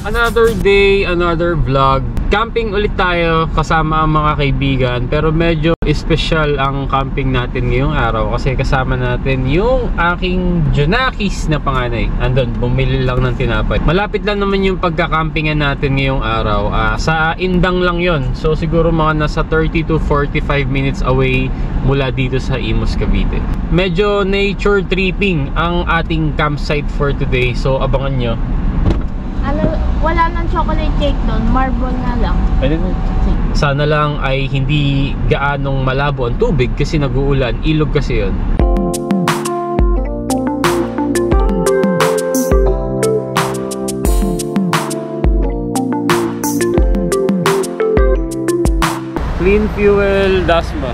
Another day, another vlog. Camping ulit tayo kasama ang mga kaibigan. Pero medyo special ang camping natin ngayong araw kasi kasama natin yung aking Junakis na panganay. Andun, bumili lang ng tinapay. Malapit lang naman yung pagkakampingan natin ngayong araw. Sa Indang lang yon. So siguro mga nasa 30 to 45 minutes away mula dito sa Imus, Cavite. Medyo nature tripping ang ating campsite for today. So abangan nyo. Wala nang chocolate cake doon, marble na lang. Pwede na. Sana lang ay hindi gaanong malabo ang tubig kasi nag-uulan. Ilog kasi yun. Clean fuel Dasma.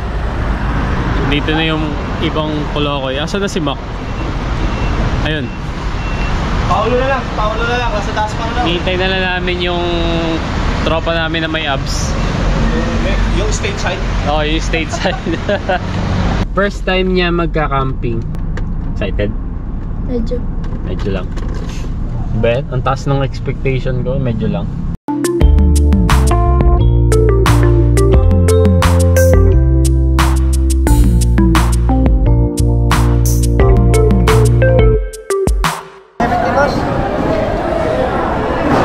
Dito na yung ibang Kolokoy. Asa na si Mac? Ayun. Paulo na lang, nasa Dasma na lang. Hintay na lang namin yung tropa namin na may abs. Yung state side? Oo, yung state side. First time niya magka-camping. Excited? Medyo lang. Bet, ang taas ng expectation ko, medyo lang.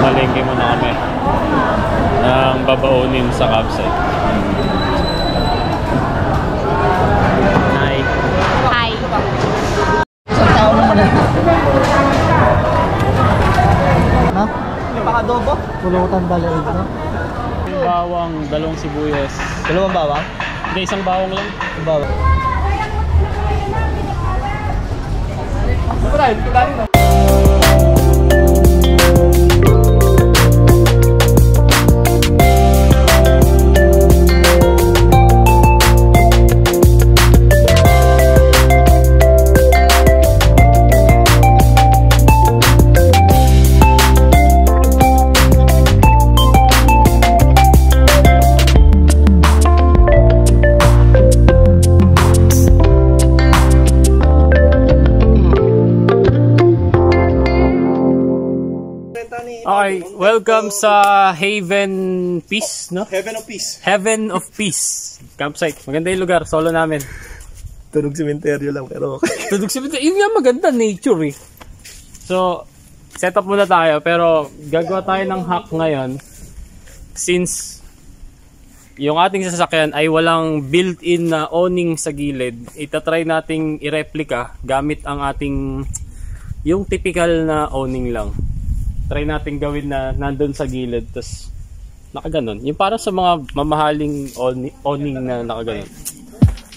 Malengke muna kami ng babaunin sa campsite. Hi. Hi. Ha? Yung pang-adobo? Pulutan balaig, no? Yung bawang, dalawang sibuyas. Dalawang bawang? Hindi, isang bawang lang. Yung bawang. Okay, welcome sa Haven Peace, no? Heaven of Peace. Heaven of Peace campsite. Maganda yung lugar, solo namin. Tunog sementeryo lang, pero okay. Tudog siya, yun nga maganda, nature eh. So, set up muna tayo, pero gagawa tayo ng hack ngayon. Since yung ating sasakyan ay walang built-in na awning sa gilid, itatry nating i-replica gamit ang ating yung typical na awning lang. Try natin gawin na nandun sa gilid, tapos nakaganon. Yung para sa mga mamahaling awning na nakaganon.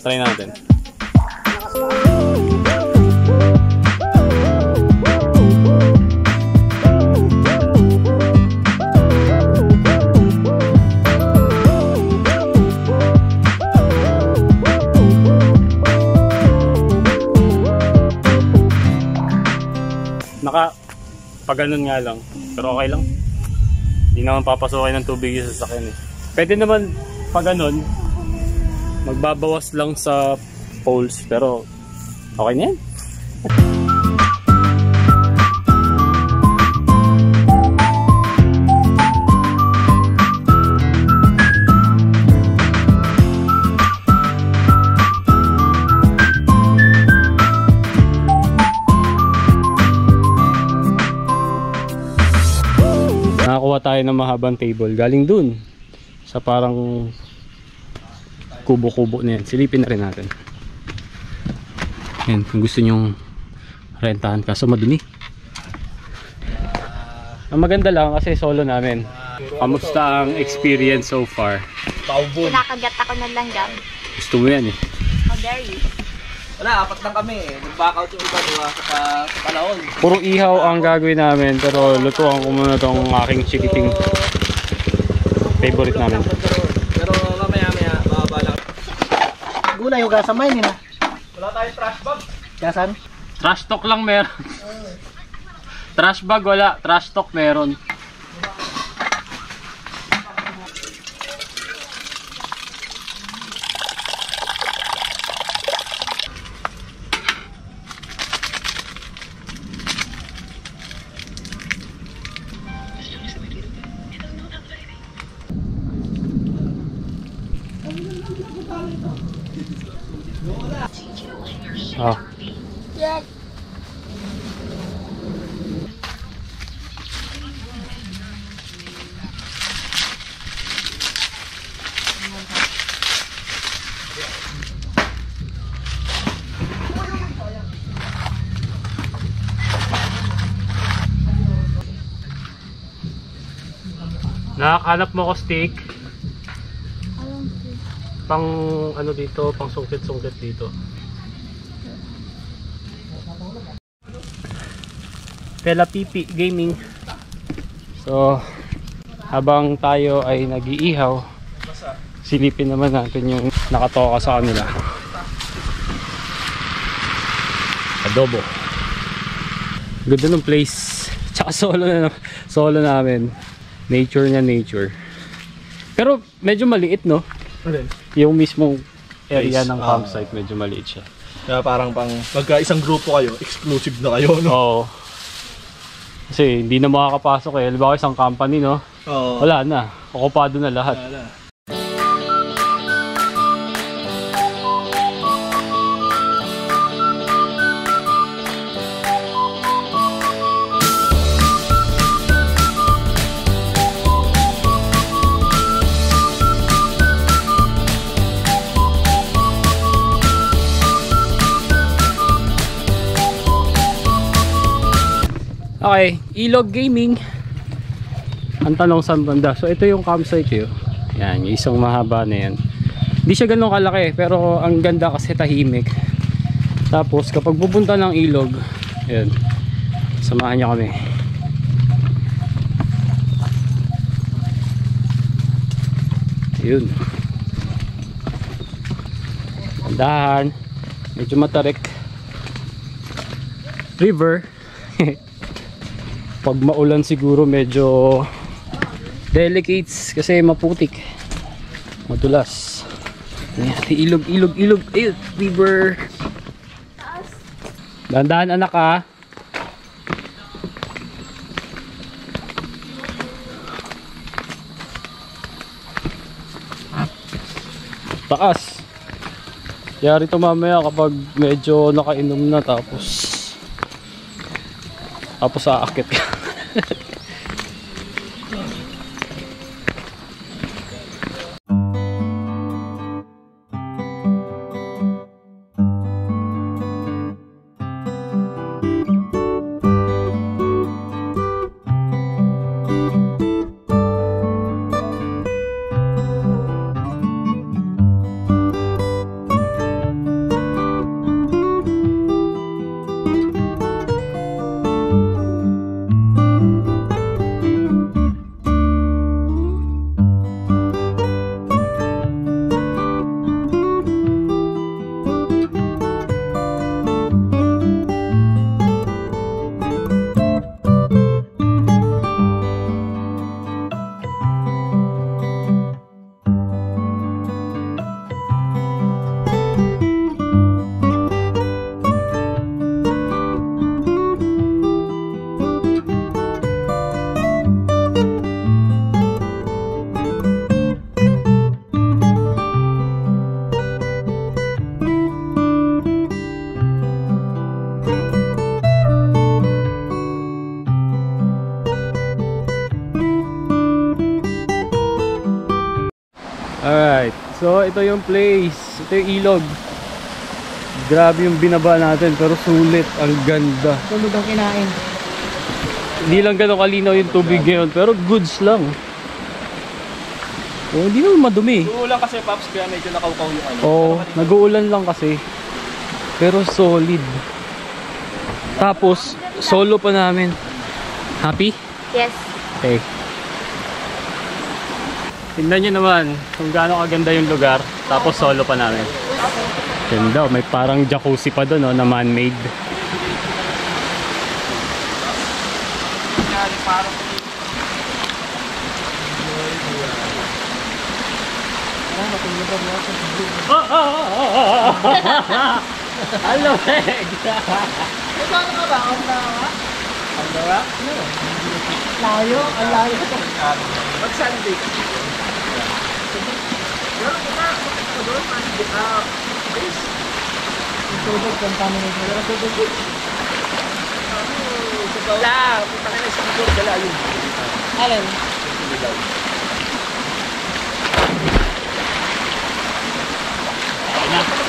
Try natin. Pag ganun nga lang, pero okay lang. Hindi naman papasukin ng tubig yung sasakyan eh. Pwede naman pag ganun, magbabawas lang sa poles, pero okay na yan. Nakakuha tayo ng mahabang table galing dun sa parang kubo-kubo na yan. Silipin na rin natin yan kung gusto nyong rentahan, kaso madumi. Ang maganda lang kasi solo namin. Kamusta ang experience so far? Kinakagat ako ng langgam. Gusto mo yan eh. How dare you? Wala, apat lang kami eh. Nag-back out yung iba diba, sa panahon. Puro ihaw ang gagawin namin, pero lutuan ko muna tong aking chikiting favorite namin. Pero mamaya bababa lang. Gulay yung gasamay nila. Wala tayong trash bag. Gasan? Trash talk lang meron. Trash bag wala, trash talk meron. Oh. Yes. Nakakanap mo ko steak. Alam ko. Pang ano dito, pang sungkit-sungkit dito. Tela Pipi Gaming. So, habang tayo ay nag-iihaw, silipin naman natin yung nakatoka sa kanila. Adobo. Ganda ng place. Tsaka solo namin. Nature na nature. Pero medyo maliit, no? Yung mismong area ng campsite, medyo maliit siya. Kaya parang pagka isang grupo kayo, exclusive na kayo, no? Oo. Kasi hindi na makakapasok eh. Halimbawa isang company, no? Oo. Wala na. Okupado na lahat. Wala. Okay, Ilog Gaming. Ang tanong saan banda. So ito yung campsite yun. Yan, yung isang mahaba na yan. Hindi siya ganun kalaki, pero ang ganda kasi tahimik. Tapos kapag pupunta ng ilog, yan, samahan niyo kami. Yun. Andahan. Medyo matarik. River. Pag maulan siguro medyo delicates kasi maputik, madulas. Ilog. Ayun, river. Dahan-dahan anak ha. Taas. Yari to mamaya kapag medyo nakainom na tapos aakit ka. Alright, so ito yung place. Ito yung ilog. Grabe yung binaba natin, pero sulit. Ang ganda. Tulog ang kinain. Hindi lang ganun kalinaw yung tubig ngayon, pero goods lang. Oh, hindi naman madumi. Uulan kasi, Paps, kaya medyo nakaukaw yung ano. Oh, nag-uulan lang kasi. Pero solid. Tapos, solo pa namin. Happy? Yes. Okay. Tingnan nyo naman kung gaano kaganda yung lugar. Tapos solo pa namin. Ganda, may parang jacuzzi pa doon, no, na man-made. Hello, Meg! Saan ka ba? Ang dawa? Layo, ang layo. Mag-Sunday. tubig, contamination. Wala tubig. Wala, punta ka na sa Sigurd, dala yun. Alin?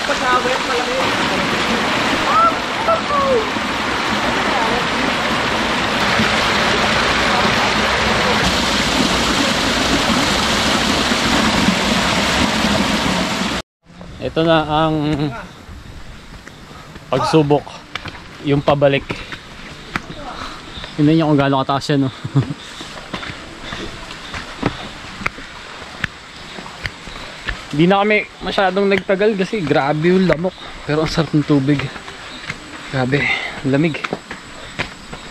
Pasawit, malaki. Ito na ang pagsubok, yung pabalik. Tingnan niyo kung gaano kataas yan, no? Hindi na kami masyadong nagtagal kasi grabe yung lamok. Pero ang sarap ng tubig. Grabe, ang lamig.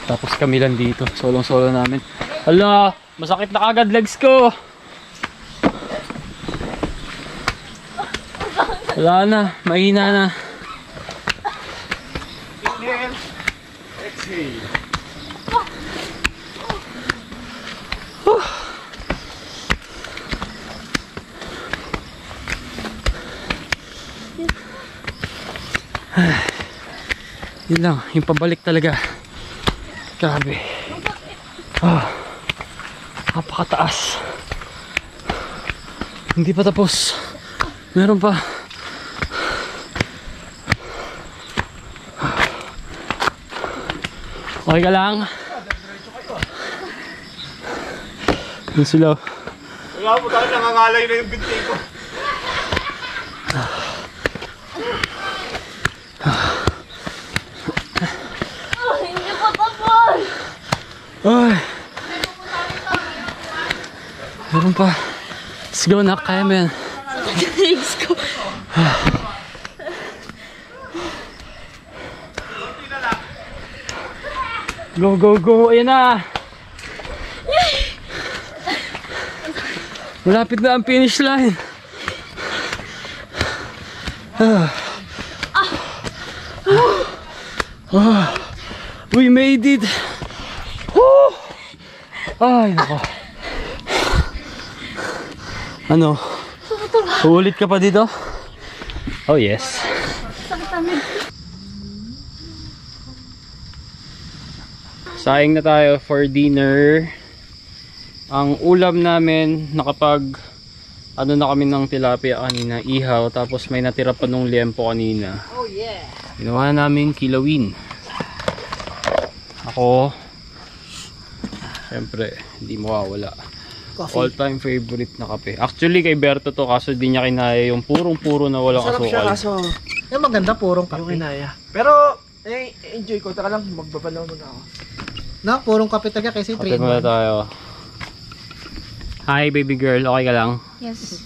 Tapos kami lang dito, solong-solo namin. Hala, masakit na kagad legs ko. Wala na, mahina na. Inhale, exhale. Yun lang, yung pabalik talaga. Grabe. Napakataas. Hindi pa tapos. Meron pa. Okay ka lang? Yun sila. Wala po tayo, nangangalay na yung binti ko. Hindi pa tapos! Ay! Meron pa. Let's go na, kaya mo yan. Legs ko. Go, go, go! Ayan na! Malapit na ang finish line. We made it! Woo! Ay, nako. Ano? Uulit ka pa dito? Oh yes. Saing na tayo for dinner. Ang ulam namin, nakapag ano na kami ng tilapia kanina, ihaw, tapos may natira pa nung liempo kanina. Oh yeah. Ginawa namin kilawin. Ako, syempre, hindi mawawala. Coffee. All time favorite na kape. Actually kay Berto to, kaso di niya kinaya yung purong-puro na walang Sarap siya, asukal. kaso Yung maganda, purong yung kape. kinaya. Pero, enjoy ko. Taka lang, magbabalaw muna ako. Na, purong kape talaga kasi Kape muna 3-in-1. tayo. Hi baby girl, okay ka lang? Yes.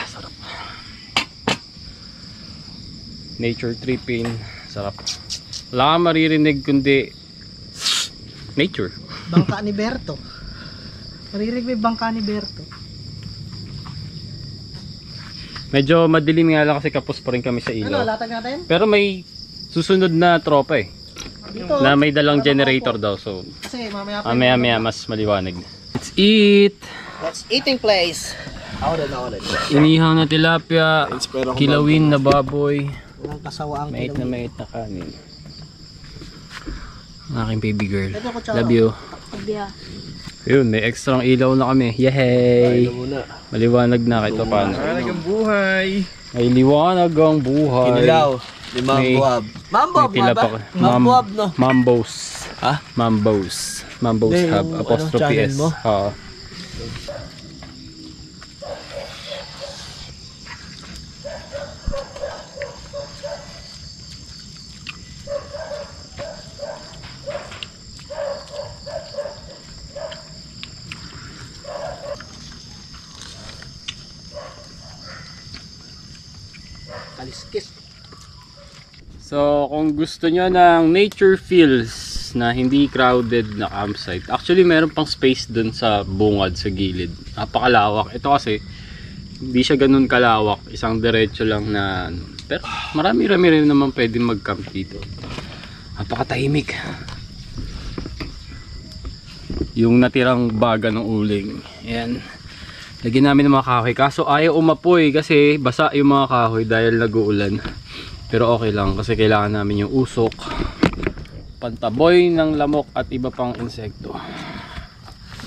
Sarap. Nature tripping, sarap. Wala kang maririnig kundi nature. Bangka ni Berto. Maririg may bangka ni Berto. Medyo madilim nga lang kasi kapos pa rin kami sa Ano, ilaw. latag natin? Pero may susunod na tropa eh. Dito. Na may dalang generator daw, so Kasi mamaya pa. maya mas maliwanag. Let's eat! That's eating place. Ako din. Inihaw na tilapia, kilawin na baboy, Walang kasawaang mait na kanin. Ang aking baby girl. Ito, kutsara. Love you. Sabiya. Yun, may extra ilaw na kami. Yehey! Maliwanag na kahit paano. Talagang buhay. May liwanag ang buhay. Kinilaw. Limang May- buwab. May tila pa. Mambuab, no? Mambos. Ha? Mambos. Mambos Hindi, Hub. yung Apostrophe channel S. mo? Oo. Kaliskis. So, kung gusto nyo ng nature feels na hindi crowded na campsite, actually meron pang space dun sa bungad sa gilid. Napakalawak. Ito kasi, hindi siya ganun kalawak. Isang diretso lang na, pero marami-rami rin naman pwede mag-camp dito. Napakatahimik. Yung natirang baga ng uling. Ayan. Lagyan namin ng mga kahoy. Kaso ayaw umapoy kasi basa yung mga kahoy dahil nag-uulan. Pero okay lang kasi kailangan namin yung usok, pantaboy ng lamok at iba pang insekto.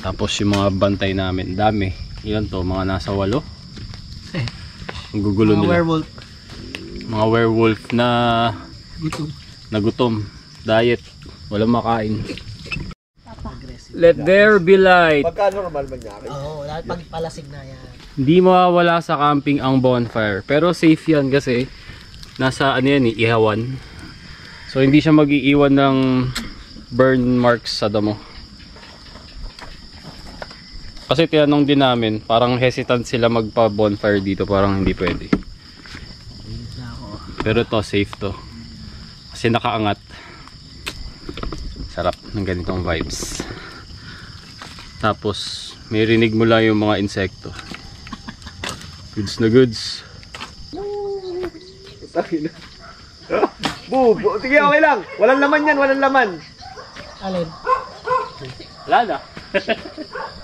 Tapos yung mga bantay namin, dami. Ilan to? Mga nasa 8. Ang gugulo nila. Werewolf. Mga werewolf na gutom. Diet. Walang makain. Let there be light. Pagka normal mangyari. Oo, lahat pagpalasig na yan. Hindi mawawala sa camping ang bonfire. Pero safe yan kasi nasa ano yan ihawan. So hindi siya mag-iiwan ng burn marks sa damo. Kasi tinanong din namin, parang hesitant sila magpa-bonfire dito, parang hindi pwede. Pero to safe to. Kasi nakaangat. Sarap ng ganitong vibes. Tapos may rinig mo lang yung mga insekto. Goods na goods. Boo! Sige, okay lang. Walang laman yan, walang laman. Alin? Wala na.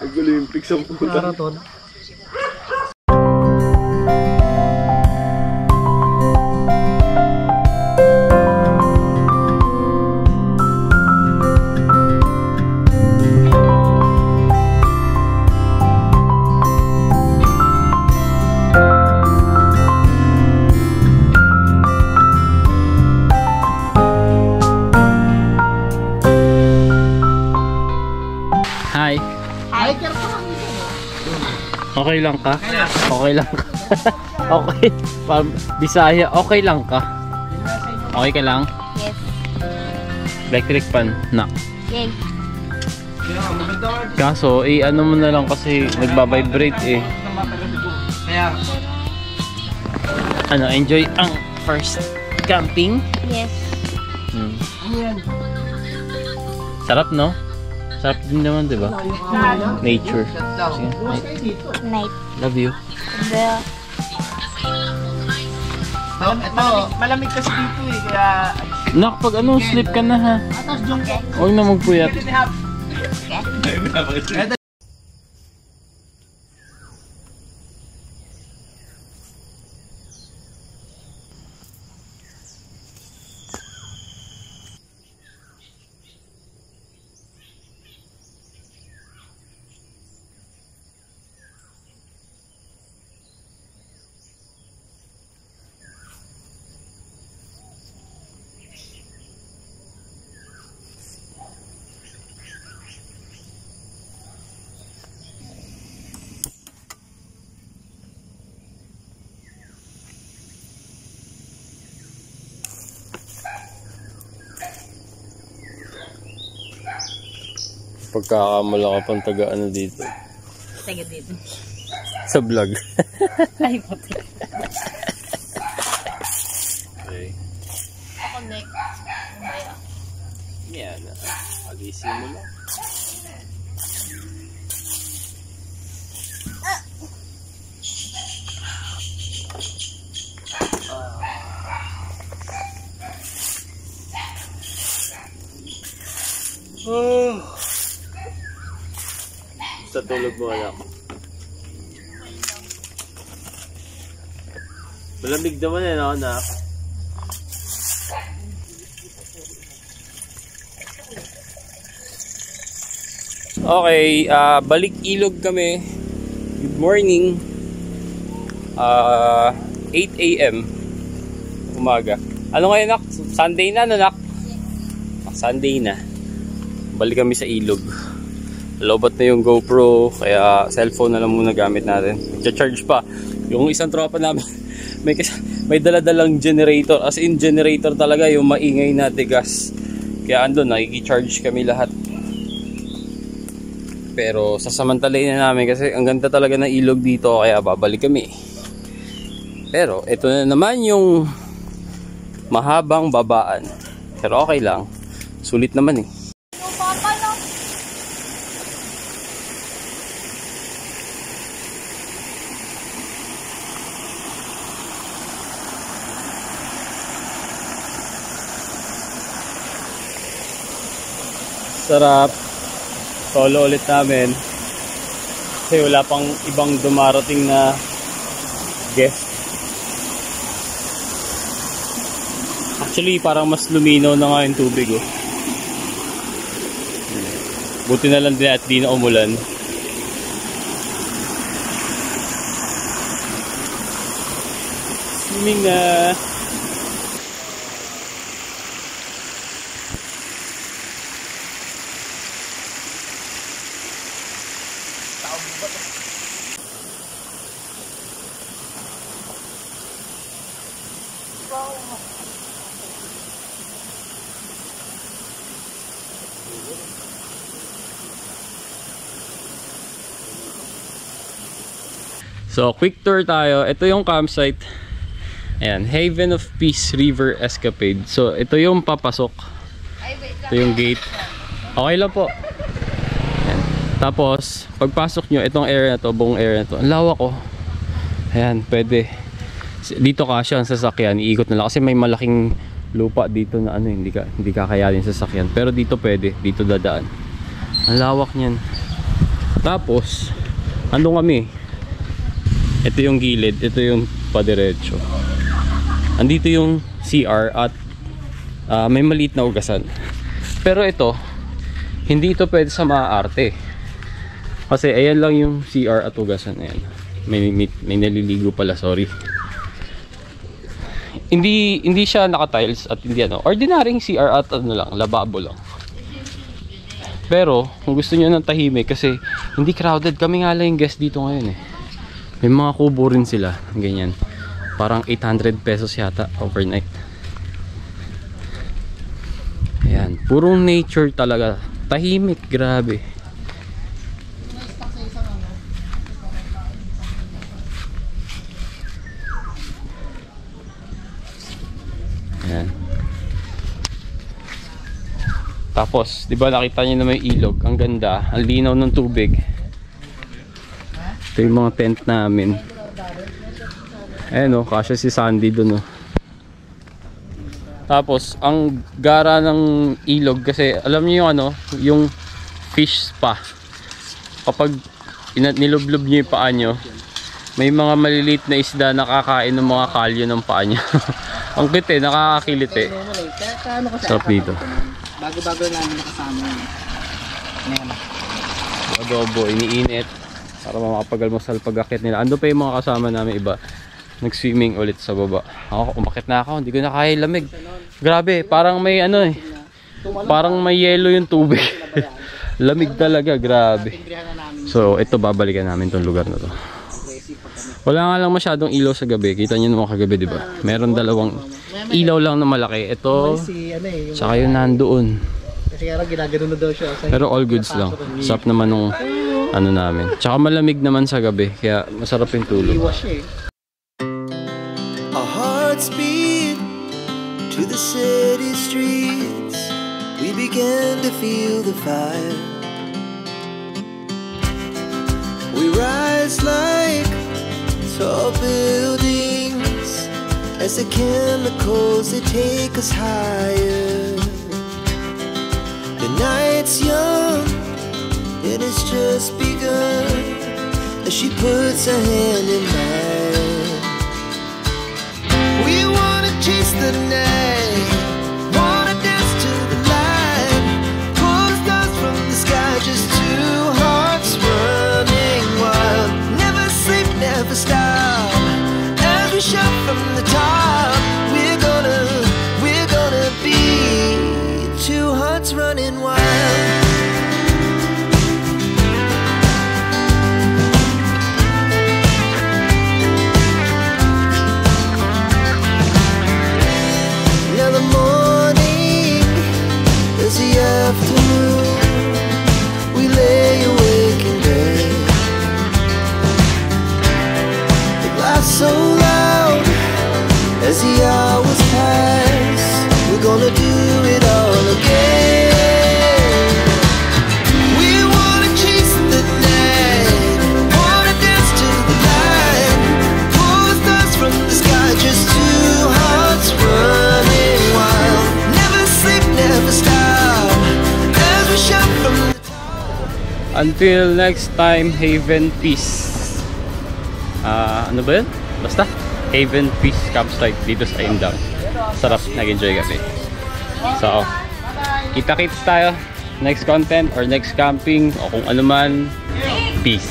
Nag-Olympics ang puta. Marathon. Hi. Hi. Okay lang ka? Okay lang ka? Okay. Bisaya, okay lang ka? Okay ka lang? Yes. Electric pan? Na. Yay. Kaso, ano mo na lang kasi nagbabibrate eh. Kaya, Ano, enjoy ang first camping? Yes. Sarap, no? Sarap din naman, di ba? Nature. Sige, Night. love you. The... malamig kasi dito eh, kaya... Nak, pag ano, sleep ka na ha. Huwag na magpuyat. Pagkakamala ka pang taga ano dito. Taga dito. Sa vlog. Ay, puti. Okay. Ako next. Mamaya. Yan. Alisin mo lang. Sa tulog mo anak. Malamig naman eh, no, anak? Okay, balik ilog kami. Good morning. 8 AM umaga. Ano ngayon, nak? Sunday na, no, nak? Sunday na. Balik kami sa ilog. Lobat na yung GoPro, kaya cellphone na lang muna gamit natin. Charge pa. Yung isang tropa namin, may dala-dalang generator. As in generator talaga, yung maingay na tigas. Kaya andun, nakikicharge kami lahat. Pero sasamantalayin na namin kasi ang ganda talaga ng ilog dito, kaya babalik kami. Pero ito na naman yung mahabang babaan. Pero okay lang. Sulit naman eh. Sarap. Solo ulit namin. Kasi wala pang ibang dumarating na guest. Actually, parang mas luminaw na nga yung tubig, oh. Buti na lang din at di na umulan. Swimming na. So, quick tour tayo. Ito yung campsite. Ayan, Haven of Peace River Escapade. So, ito yung papasok. Ito yung gate. Okay lang po. Ayan. Tapos, pagpasok nyo, itong area na to, buong area na to, ang lawak ko. Ayan, pwede. Dito kasya ang sasakyan, iikot na lang. Kasi may malaking lupa dito na ano, hindi kakayanin sasakyan. Pero dito pwede, dito dadaan. Ang lawak niyan. Tapos, andun kami. Ito yung gilid, ito yung padiretso. Andito yung CR at may maliit na ugasan. Pero ito, hindi ito pwede sa maaarte. Kasi ayan lang yung CR at ugasan. Ayan. May naliligo pala, sorry. Hindi siya naka-tiles at hindi ano. Ordinaryong CR at ano lang, lababo lang. Pero, kung gusto niyo ng tahimik kasi hindi crowded, kami nga lang yung guest dito ngayon eh. May mga kubo rin sila, ganyan. Parang 800 pesos yata overnight. Ayan, purong nature talaga. Tahimik, grabe. Ayan. Tapos, di ba nakita niyo na may ilog? Ang ganda, ang linaw ng tubig. Ito yung mga tent namin. Ayan o, kasya si Sandy dun o. Tapos, ang gara ng ilog kasi, alam niyo yung ano, yung fish spa. Kapag nilublob niyo yung paa nyo, may mga maliliit na isda na kakain ng mga kalyo ng paa nyo. Ang cute eh, nakakakilit eh. Sarap dito. Bago-bago namin nakasama yun. Adobo, iniinit. Para makapag-almusal pag-akit nila. Ando pa yung mga kasama namin iba. Nag-swimming ulit sa baba. Ako, umakit na ako. Hindi ko na kaya lamig. Grabe, parang may ano eh. Parang may yelo yung tubig. Lamig talaga, grabe. So, ito babalikan namin tong lugar na to. Wala nga lang masyadong ilaw sa gabi. Kita nyo naman kagabi, di ba? Meron dalawang ilaw lang na malaki. Ito, saka yung nandoon. Kasi kaya ginagano na daw siya. Pero all goods lang. Sarap naman nung ano namin. Tsaka malamig naman sa gabi. Kaya masarap yung tulog. Our hearts beat to the city streets. We began to feel the fire. We rise like tall buildings as the chemicals they take us higher. The night's young and it's just begun as she puts her hand in mine. We wanna chase the night, wanna dance to the light, pull the stars from the sky, just two hearts running wild. Never sleep, never stop, as we shout from the top. We're gonna be two hearts running wild. Now the morning is the afternoon. We lay awake in bed. The laugh so loud as the hours pass. We're gonna do it all again. We wanna chase the night, wanna dance to the light, pull the stars from the sky, just two hearts running wild. Never sleep, never stop, as we shout from the top. Until next time, Haven Peace. Ano ba yun? Basta Haven Peace Campsite dito sa Indang. Sarap, nag-enjoy kami. So, kita-kits tayo next content or next camping o kung ano man. Peace.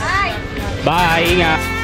Bye! Ingat!